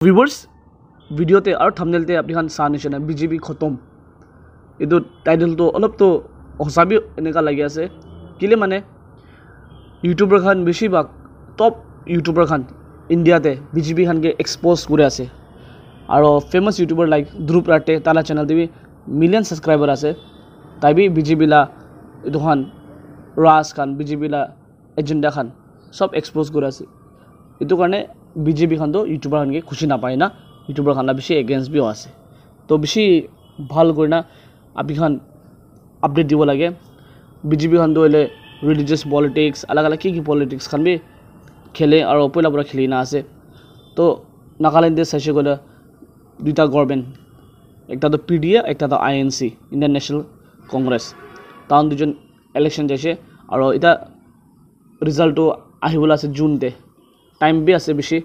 viewers ভিডিওতে আৰু থাম্বনেলতে আপনিখান চা নিচিনা বিজেপি খতম এইটো টাইটেলটো অলপতো হসাবি এনেকা লাগি আছে কিলে মানে ইউটিউবাৰ খান বেছিভাগ টপ ইউটিউবাৰ খান ইণ্ডিয়াতে বিজেপি খানকে এক্সপোজ কৰি আছে আৰু ফেমাস ইউটিউবাৰ লাইক ধ্ৰুৱ ৰাটে তালা চেনেল দিবি মিলিয়ন সাবস্ক্ৰাইবাৰ আছে তাইবি বিজেপি লা এইটো খান ৰাজ খান বিজেপি লা এজেন্ডা খান সব এক্সপোজ কৰি আছে এইটো কাৰণে বিজেপি খান তো ইউটিউবাৰ খানকে খুশি নাপায় না ইউটিউবাৰ খানলা বেছি এগেইনষ্ট বিও আছে তো বেছি ভাল কৰি না আপনি খান আপডেট দিব লাগে বিজেপি খান তো হলে রিলিজিয়াস পলিটিক্স আলাগ আলাগ কি পলিটিক্স খান বি খেলে আৰু পইলা পৰা খেলি না আছে তো নাগালেণ্ডে চাইছে গলে দুটা গভর্নমেন্ট একটা তো পিডিএ একটা তো আইএনসি ইন্ডিয়ান ন্যাশনাল কংগ্রেস তাহন দুজন ইলেকশন যাইছে আৰু এটা ৰিজাল্টটো আহিবলা আছে জুনতে টাইম বি আছে বেছি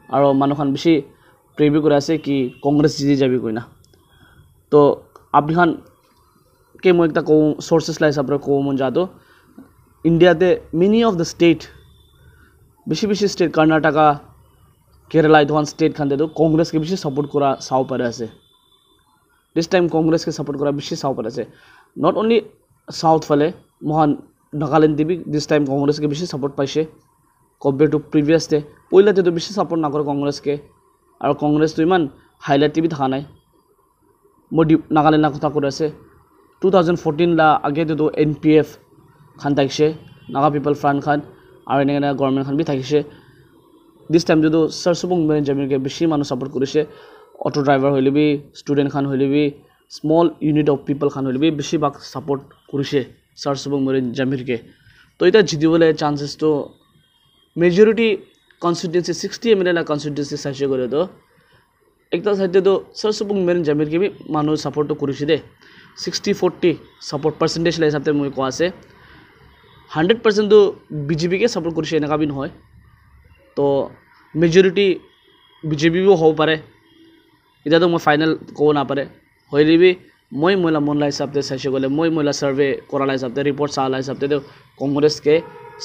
আৰু মানুহখান বেছি প্ৰেবি কৰি আছে কি কংগ্ৰেছ জিতি যাবি কইনা তো আপনি খান কে মই একটা কও সোর্সেস লাই সাপরে কও মন যাতো ইন্ডিয়াতে মেনি অফ দ্য স্টেট বেশি বেশি স্টেট কর্ণাটকা কেরালা ইদওয়ান স্টেট খান দেতো কংগ্রেস কে বেশি সাপোর্ট করা সাও পারে আছে this time Congress K support করা বেশি সাও পারে আছে নট অনলি সাউথ ফালে মহান নাগাল্যান্ড দিবি দিস টাইম কংগ্রেস কে বেশি সাপোর্ট পাইছে কম্পেয়ার টু প্রিভিয়াস ডে পইলাতে তো বেশি সাপোর্ট না করে কংগ্রেস কে আর কংগ্রেস তো ইমান হাইলাইট টিভি থাকা নাই মোদি নাগাল্যান্ড কথা করে আছে 2014 লা আগে তো এনপিএফ খান থাকছে নাগা পিপল ফ্রন্ট খান আর এনে গভর্নমেন্ট খান বি থাকছে দিস টাইম যদি সর সুবং মেন জমিকে বেশি মানুষ সাপোর্ট করেছে অটো ড্রাইভার হইলে বি স্টুডেন্ট খান হইলে বি স্মল ইউনিট অফ পিপল খান হইলে বি বেশি ভাগ সাপোর্ট করেছে সর সুবং মেন জমিরকে তো এটা জিতিবলে চান্সেস তো মেজরিটি কনস্টিটুয়েন্সি 60 এমএলএ লা কনস্টিটুয়েন্সি সাইছে করে তো একটা সাইডে তো সর সুবং মেন জমিরকে বি মানুষ সাপোর্ট তো করেছে দে 60-40 সাপোর্ট পার্সেন্টেজ লাই হিসাবে মই কোয়া আছে 100% তো বিজেপি কে সাপোর্ট কৰিছে এনেকা বিন হয় তো মেজৰিটি বিজেপি বি হ'ব পাৰে এটা তো মই ফাইনাল কব না পাৰে হইলি বি মই মইলা মনলা হিসাবে চাইছে গলে মই মইলা সার্ভে কৰালা হিসাবে ৰিপোৰ্ট চালা হিসাবে তো কংগ্ৰেস কে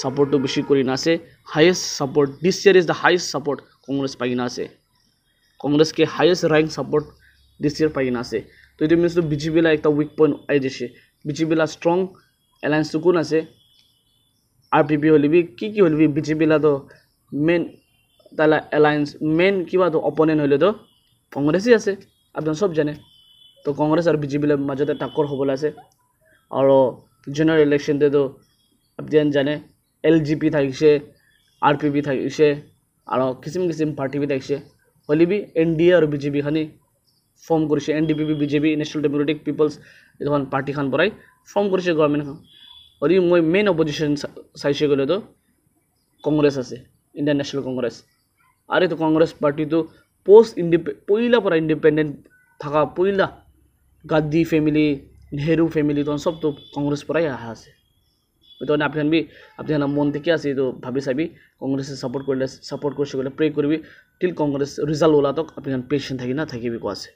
সাপোৰ্ট তো বেশি কৰি না আছে highest support this year is the highest support Congress পাই না আছে কংগ্রেস के highest rank support this year पाई ना से तो इट मीन्स तो बीजेपी ला एक वीक पॉइंट आई जैसे बीजेपी ला स्ट्रॉन्ग अलायंस तो कौन आसे आरपीपी होली भी की होली भी बीजेपी ला तो मेन ताला अलायंस मेन किवा तो ओपोनेंट होले तो कांग्रेस ही आसे आपन सब जाने तो कांग्रेस और बीजेपी ला मजते टक्कर होबला आसे और जनरल इलेक्शन दे तो आपन जाने एलजीपी थाइसे आरपीपी थाइसे और किसिम किसिम पार्टी भी थाइसे होली भी एनडीए और बीजेपी खानी फॉर्म करिছে NDP BJP national democratic people's এখন পার্টি খান পৰাই ফৰ্ম কৰিছে গভৰ্নমেন্ট খান আৰু মই মেইন অপজিশন চাইছে গলে তো কংগ্ৰেস আছে ইন্ডিয়ান ন্যাশনাল কংগ্ৰেস আৰু তো কংগ্ৰেস পাৰ্টি তো পোস্ট পইলা পৰা ইন্ডিপেন্ডেন্ট থাকা পইলা গাদ্ধী ফ্যামিলি নেहरू ফ্যামিলি তো সব তো কংগ্রেস পৰাই আহা আছে তো আপনি বি আপনি মন থেকে আছে তো ভাবি চাবি কংগ্রেস সাপোর্ট করলে সাপোর্ট করছে গলে প্রে করবি টিল কংগ্রেস রিজাল্ট ওলা তক আপনি পেশেন্ট থাকি না থাকিবি কো আছে